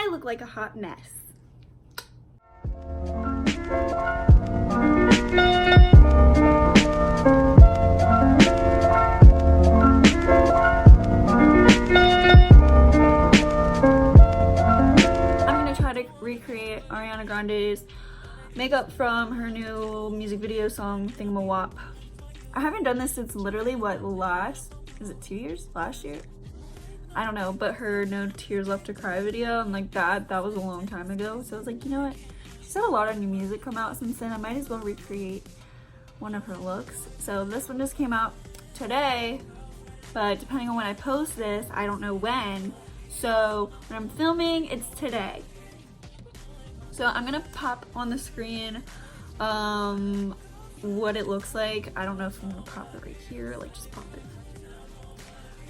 I look like a hot mess. I'm gonna try to recreate Ariana Grande's makeup from her new music video song Thingamawap. I haven't done this since literally what, is it 2 years? Last year? I don't know, but her No Tears Left to Cry video and like that was a long time ago. So I was like, you know what? She's had a lot of new music come out since then. I might as well recreate one of her looks. So this one just came out today, but depending on when I post this, I don't know when. So when I'm filming, it's today. So I'm gonna pop on the screen what it looks like. I don't know if I'm gonna pop it right here, like just pop it.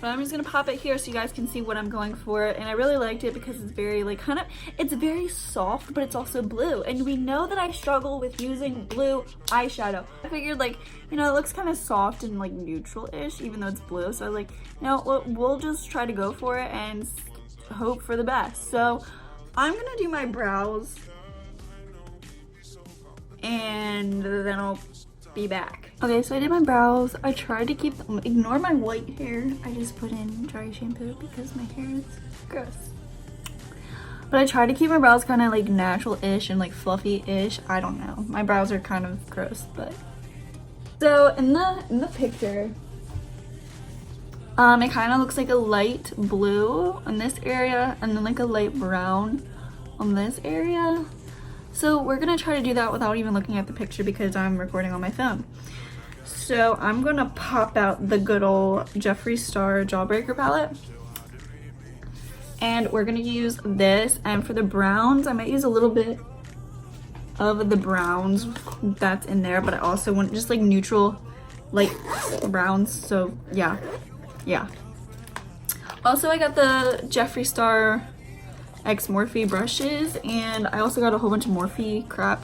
But I'm just gonna pop it here so you guys can see what I'm going for. And I really liked it because it's very like it's very soft, but it's also blue. And we know that I struggle with using blue eyeshadow. I figured like, you know, it looks kind of soft and like neutral-ish, even though it's blue. So I was like, you know, we'll just try to go for it and hope for the best. So I'm gonna do my brows and then I'll be back. Okay, so I did my brows. I tried to keep them, ignore my white hair. I just put in dry shampoo because my hair is gross. But I tried to keep my brows kind of like natural-ish and like fluffy-ish. I don't know. My brows are kind of gross, but. So in the picture, it kind of looks like a light blue in this area and then like a light brown on this area. So we're gonna try to do that without even looking at the picture because I'm recording on my phone. So I'm gonna pop out the good old Jeffree Star Jawbreaker palette. And we're gonna use this, and for the browns, I might use a little bit of the browns that's in there, but I also want just like neutral, light browns, so yeah. Also, I got the Jeffree Star X Morphe brushes, and I also got a whole bunch of Morphe crap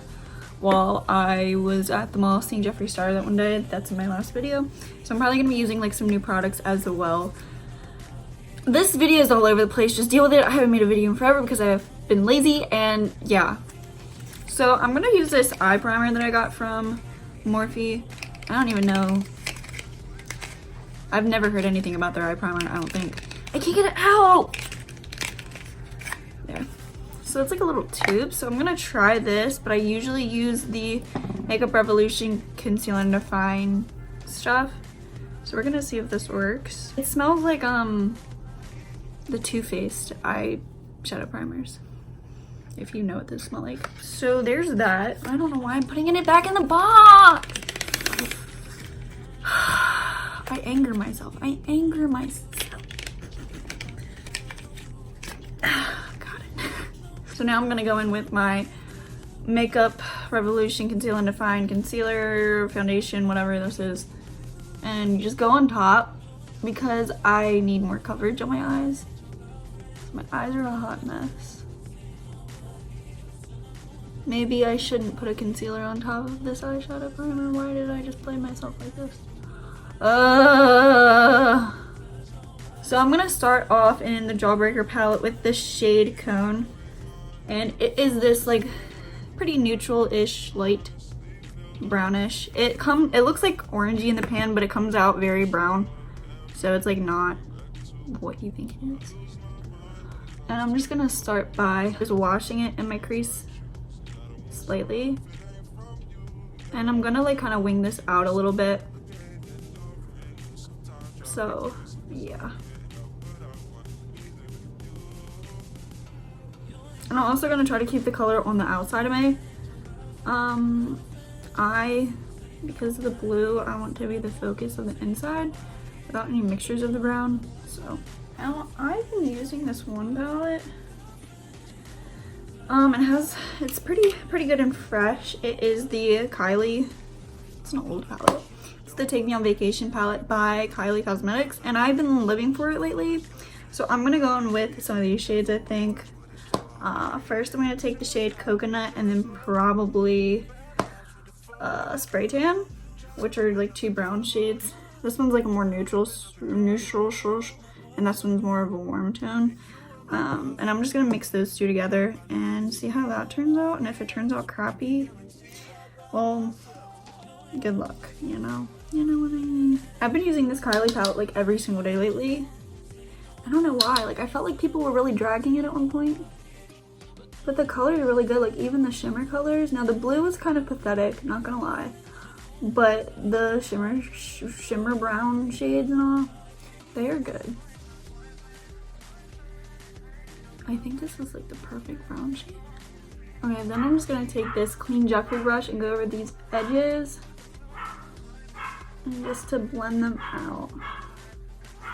while I was at the mall seeing Jeffree Star that one day. That's in my last video. So I'm probably gonna be using like some new products as well. This video is all over the place, just deal with it. I haven't made a video in forever because I've been lazy, and yeah. So I'm gonna use this eye primer that I got from Morphe. I don't even know. I've never heard anything about their eye primer, I don't think. I can't get it out! There. So it's like a little tube, so I'm gonna try this, but I usually use the Makeup Revolution Conceal and Define stuff. So we're gonna see if this works. It smells like the Too Faced eyeshadow primers, if you know what those smell like. So there's that. I don't know why I'm putting it back in the box. I anger myself. Got it. So now I'm gonna go in with my Makeup Revolution Conceal and Define concealer, foundation, whatever this is, and just go on top because I need more coverage on my eyes. My eyes are a hot mess. Maybe I shouldn't put a concealer on top of this eyeshadow primer. Why did I just play myself like this? So I'm gonna start off in the Jawbreaker palette with the shade Cone. And it is this like pretty neutral-ish, light brownish. It looks like orangey in the pan, but it comes out very brown. So it's like not what you think it is. And I'm just gonna start by just washing it in my crease slightly. And I'm gonna like kind of wing this out a little bit. So yeah. And I'm also gonna try to keep the color on the outside of my eye. Because of the blue, I want to be the focus of the inside without any mixtures of the brown. So now I've been using this one palette. It's pretty good and fresh. It is the Kylie, it's an old palette. It's the Take Me on Vacation palette by Kylie Cosmetics, and I've been living for it lately. So I'm gonna go in with some of these shades, I think. First I'm gonna take the shade Coconut and then probably Spray Tan, which are like two brown shades. This one's like a more neutral, and this one's more of a warm tone. And I'm just gonna mix those two together and see how that turns out. And if it turns out crappy, well, good luck, you know? You know what I mean? I've been using this Kylie palette like every single day lately. I don't know why, like I felt like people were really dragging it at one point. But the colors are really good, like even the shimmer colors. Now the blue was kind of pathetic, not gonna lie. But the shimmer brown shades and all, they are good. I think this is like the perfect brown shade. Okay, then I'm just gonna take this clean Jeffree brush and go over these edges. And just to blend them out.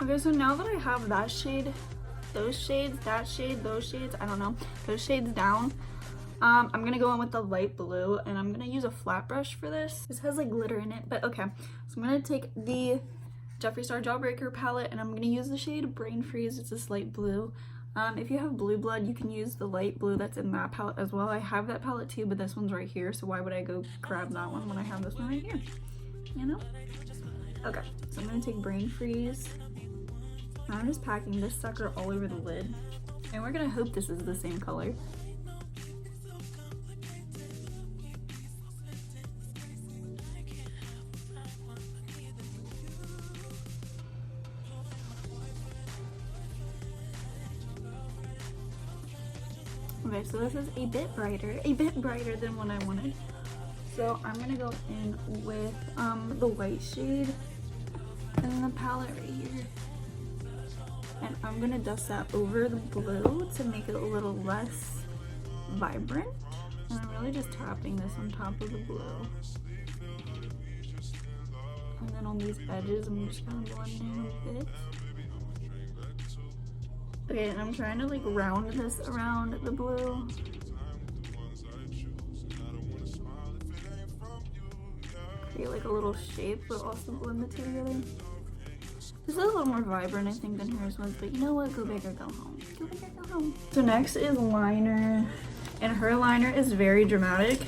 Okay, so now that I have that shade, those shades, that shade, those shades, I don't know, those shades down, I'm gonna go in with the light blue and I'm gonna use a flat brush for this. This has like glitter in it, but okay. So I'm gonna take the Jeffree Star Jawbreaker palette and I'm gonna use the shade Brain Freeze. It's this light blue. If you have blue blood, you can use the light blue that's in that palette as well. I have that palette too, but this one's right here, so why would I go grab that one when I have this one right here? You know? Okay, so I'm gonna take Brain Freeze. I'm just packing this sucker all over the lid. And we're gonna hope this is the same color. Okay, so this is a bit brighter than what I wanted. So I'm gonna go in with the white shade in the palette right here. And I'm gonna dust that over the blue to make it a little less vibrant. And I'm really just tapping this on top of the blue. And then on these edges, I'm just kind of blending a bit. Okay, and I'm trying to like round this around the blue. Create like a little shape, but also blend the two together. This is a little more vibrant, I think, than hers was, but you know what? Go big or go home. Go big or go home. So next is liner, and her liner is very dramatic.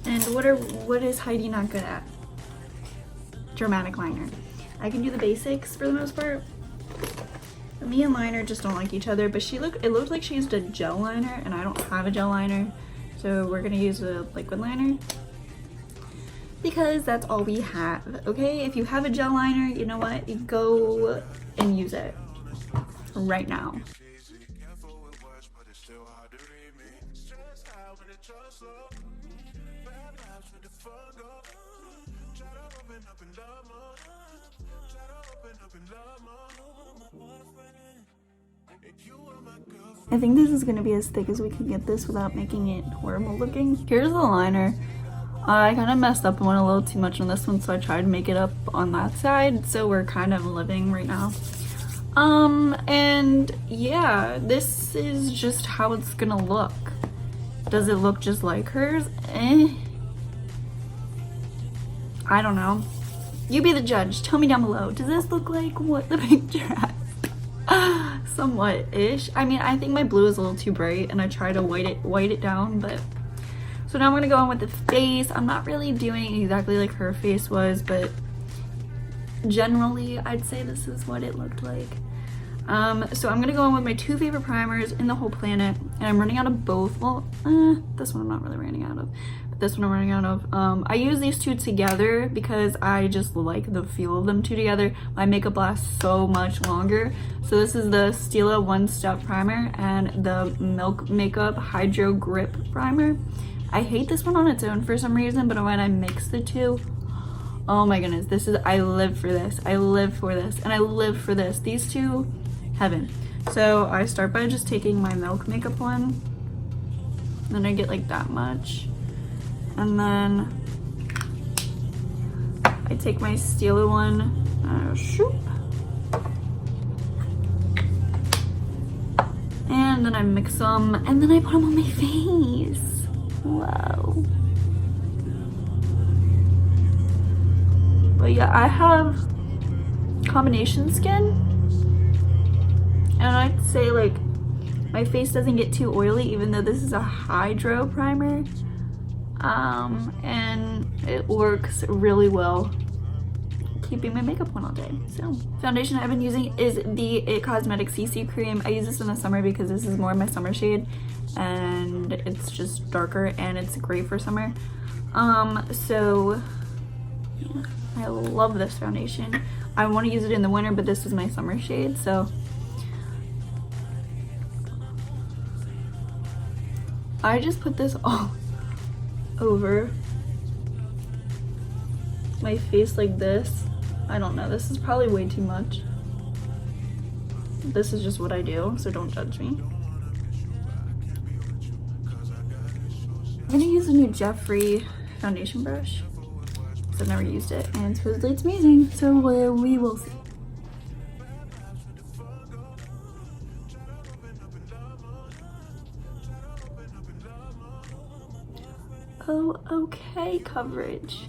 And what is Heidi not good at? Dramatic liner. I can do the basics for the most part. But me and liner just don't like each other, but it looked like she used a gel liner, and I don't have a gel liner, so we're gonna use a liquid liner. Because that's all we have, okay? If you have a gel liner, you know what? You go and use it right now. I think this is gonna be as thick as we can get this without making it horrible looking. Here's the liner. I kind of messed up and went a little too much on this one, so I tried to make it up on that side, so we're kind of living right now. And yeah, this is just how it's gonna look. Does it look just like hers? I don't know. You be the judge. Tell me down below. Does this look like what the picture has? Somewhat-ish. I mean, I think my blue is a little too bright, and I try to white it down, but... So now I'm gonna go on with the face. I'm not really doing exactly like her face was, but generally I'd say this is what it looked like. So I'm gonna go on with my two favorite primers in the whole planet, and I'm running out of both. Well, this one I'm not really running out of, but this one I'm running out of. I use these two together because I just like the feel of them two together. My makeup lasts so much longer. So this is the Stila One Step Primer and the Milk Makeup Hydro Grip Primer. I hate this one on its own for some reason, but when I mix the two, oh my goodness, I live for this. I live for this, and I live for this. These two, heaven. So I start by just taking my Milk Makeup one, then I get like that much, and then I take my Stila one, shoop, and then I mix them, and then I put them on my face. Whoa. But yeah, I have combination skin, and I'd say like my face doesn't get too oily, even though this is a hydro primer, and it works really well keeping my makeup on all day. So foundation I've been using is the It Cosmetics CC cream. I use this in the summer because this is more my summer shade and it's just darker and it's great for summer. So yeah, I love this foundation. I want to use it in the winter, but this is my summer shade, so I just put this all over my face like this. I don't know, this is probably way too much. This is just what I do, so don't judge me. I'm gonna use a new Jeffree foundation brush. I've never used it and supposedly it's amazing, so we will see. Oh, okay, coverage.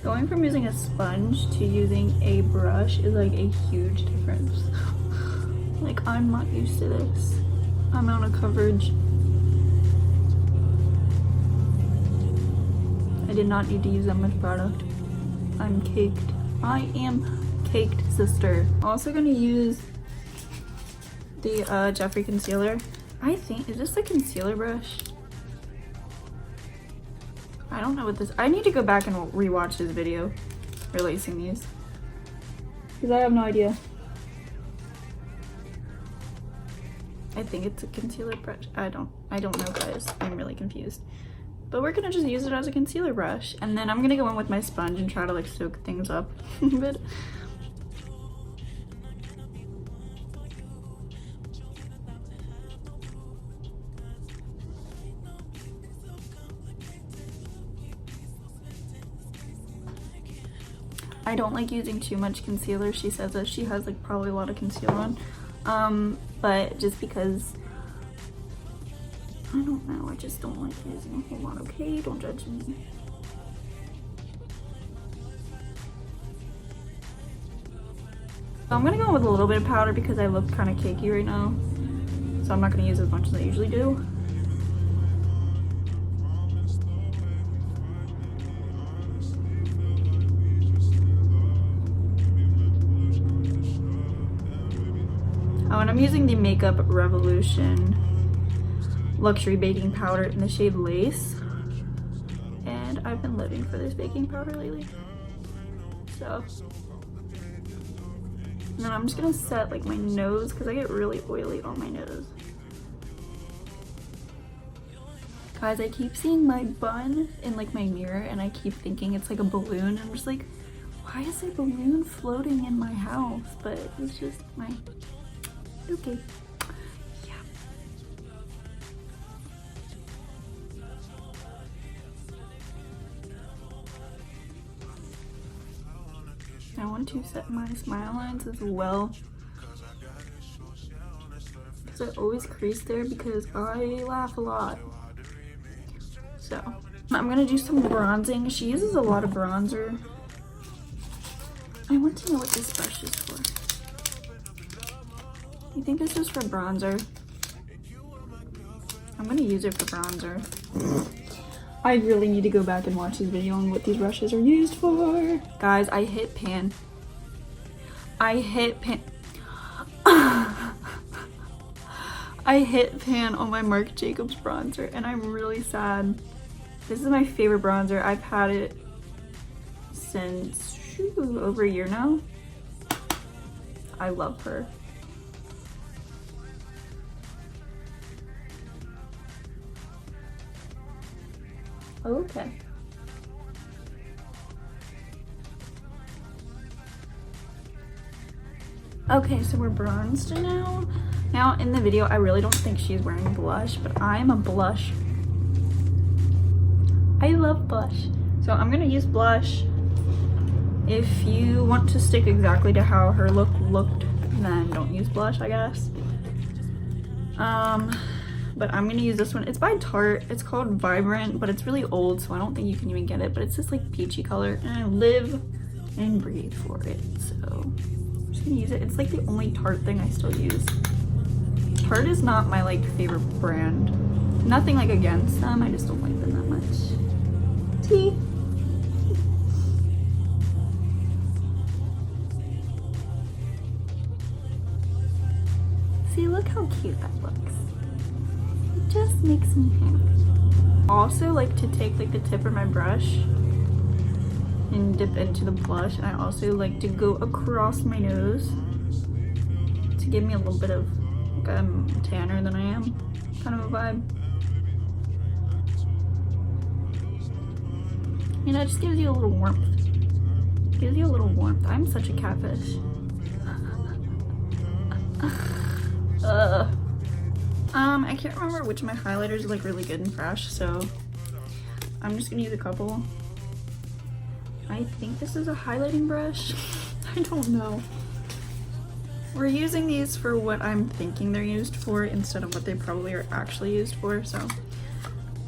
Going from using a sponge to using a brush is like a huge difference. Like, I'm not used to this amount of coverage. I did not need to use that much product. I'm caked. I am caked, sister. I'm also gonna use the Jeffree concealer. I think, is this a concealer brush? I don't know what this, I need to go back and rewatch this video releasing these because I have no idea. I think it's a concealer brush. I don't know, guys. I'm really confused. But we're gonna just use it as a concealer brush, and then I'm gonna go in with my sponge and try to like soak things up a bit. I don't like using too much concealer. She says that she has like probably a lot of concealer on. But just because, I don't know, I just don't like using a whole lot, okay? Don't judge me. So I'm gonna go with a little bit of powder because I look kind of cakey right now. So I'm not gonna use as much as I usually do. Oh, and I'm using the Makeup Revolution Luxury Baking Powder in the shade Lace. And I've been living for this baking powder lately. So. And then I'm just gonna set like my nose because I get really oily on my nose. Guys, I keep seeing my bun in like my mirror and I keep thinking it's like a balloon. I'm just like, why is a balloon floating in my house? But it's just my... Okay. Yeah. I want to set my smile lines as well. Because I always crease there because I laugh a lot. So, I'm gonna do some bronzing. She uses a lot of bronzer. I want to know what this brush is for. I think this is for bronzer. I'm gonna use it for bronzer. I really need to go back and watch this video on what these brushes are used for. Guys, I hit pan. I hit pan on my Marc Jacobs bronzer and I'm really sad. This is my favorite bronzer. I've had it since over a year now. I love her. Okay. Okay, so we're bronzed now. Now in the video, I really don't think she's wearing blush, but I'm a blush. I love blush. So I'm gonna use blush. If you want to stick exactly to how her look looked, then don't use blush, I guess. But I'm gonna use this one. It's by Tarte. It's called Vibrant, but it's really old, so I don't think you can even get it. But it's this like peachy color, and I live and breathe for it. So I'm just gonna use it. It's like the only Tarte thing I still use. Tarte is not my like favorite brand. Nothing like against them, I just don't like them that much. Tea. See, look how cute that looks. It just makes me happy. I also like to take like the tip of my brush and dip into the blush, and I also like to go across my nose to give me a little bit of like I'm tanner than I am kind of a vibe. You know, it just gives you a little warmth. Gives you a little warmth. I'm such a catfish. I can't remember which of my highlighters are like really good and fresh, so I'm just gonna use a couple. I think this is a highlighting brush. I don't know. We're using these for what I'm thinking they're used for instead of what they probably are actually used for, so.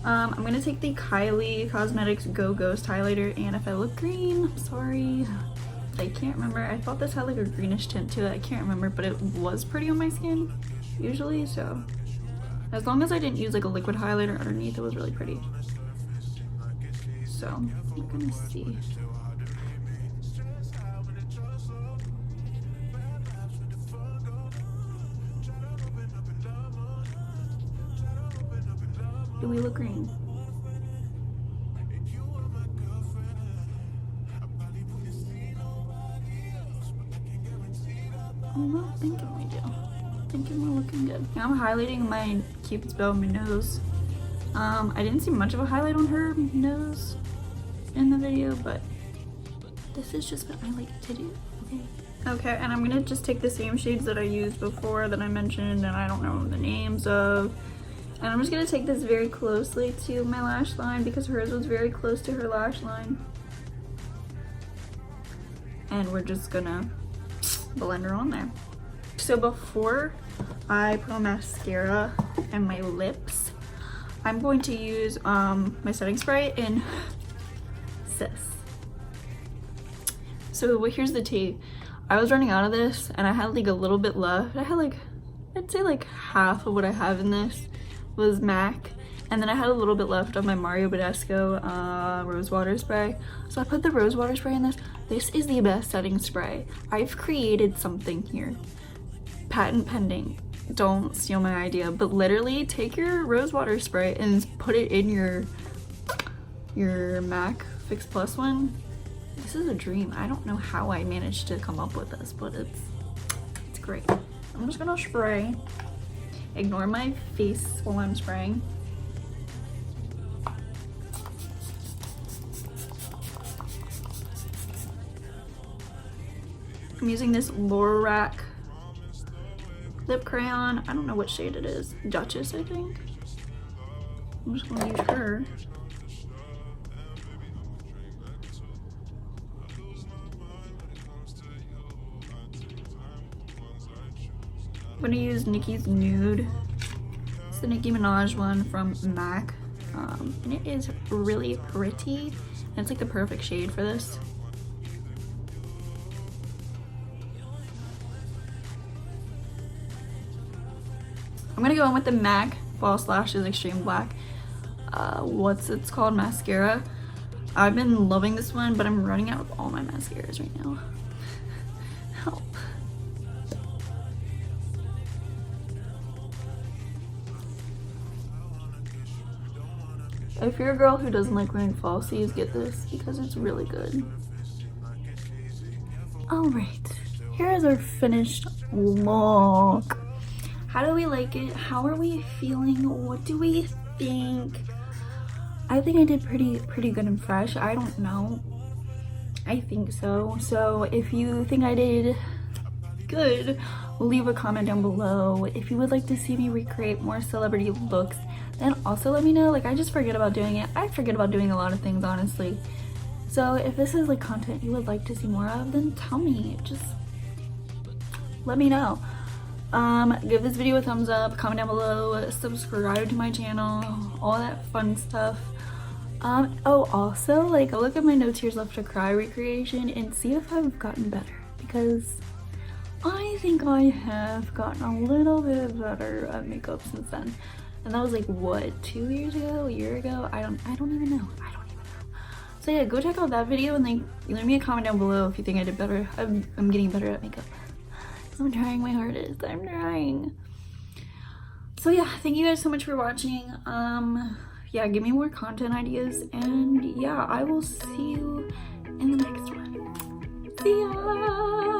I'm gonna take the Kylie Cosmetics Go Ghost highlighter, and if I look green, I'm sorry. I can't remember. I thought this had like a greenish tint to it. I can't remember, but it was pretty on my skin usually, so. As long as I didn't use like a liquid highlighter underneath, it was really pretty. So, we're gonna see. Do we look green? I'm not thinking we do. I'm thinking we're looking good. Now I'm highlighting my Cupid's bow on my nose. I didn't see much of a highlight on her nose in the video, but this is just what I like to do, okay? Okay, and I'm gonna just take the same shades that I used before that I mentioned and I don't know the names of. And I'm just gonna take this very closely to my lash line because hers was very close to her lash line. And we're just gonna blend her on there. So before I put on mascara and my lips, I'm going to use my setting spray in Sis. So here's the tea. I was running out of this and I had like a little bit left. I had like, I'd say like half of what I have in this was MAC, and then I had a little bit left of my Mario Badescu rose water spray, so I put the rose water spray in this. This is the best setting spray. I've created something here, patent pending, don't steal my idea, but literally take your rose water spray and put it in your MAC Fix Plus one. This is a dream. I don't know how I managed to come up with this, but it's great. I'm just gonna spray. Ignore my face while I'm spraying. I'm using this Lorac lip crayon. I don't know what shade it is. Duchess, I think. I'm just gonna use her. I'm gonna use Nicki's Nude. It's the Nicki Minaj one from MAC. And it is really pretty. And it's like the perfect shade for this. I'm gonna go in with the MAC False Lashes Extreme Black. What's it's called? Mascara. I've been loving this one, but I'm running out of all my mascaras right now. Help. If you're a girl who doesn't like wearing falsies, get this because it's really good. Alright, here is our finished look. How do we like it? How are we feeling? What do we think? I think I did pretty good and fresh. I don't know. I think so. So if you think I did good, leave a comment down below. If you would like to see me recreate more celebrity looks, then also let me know. Like, I just forget about doing it. I forget about doing a lot of things, honestly. So if this is like content you would like to see more of, then tell me. Just let me know. Give this video a thumbs up, comment down below, subscribe to my channel, all that fun stuff. Oh, also, like, look at my No Tears Left to Cry recreation and see if I've gotten better, because I think I have gotten a little bit better at makeup since then. And that was like, what, 2 years ago, a year ago? I don't even know. So yeah, go check out that video and then leave me a comment down below if you think I did better. I'm getting better at makeup. I'm trying my hardest. I'm trying. So yeah, thank you guys so much for watching. Yeah, give me more content ideas, and yeah, I will see you in the next one. See ya!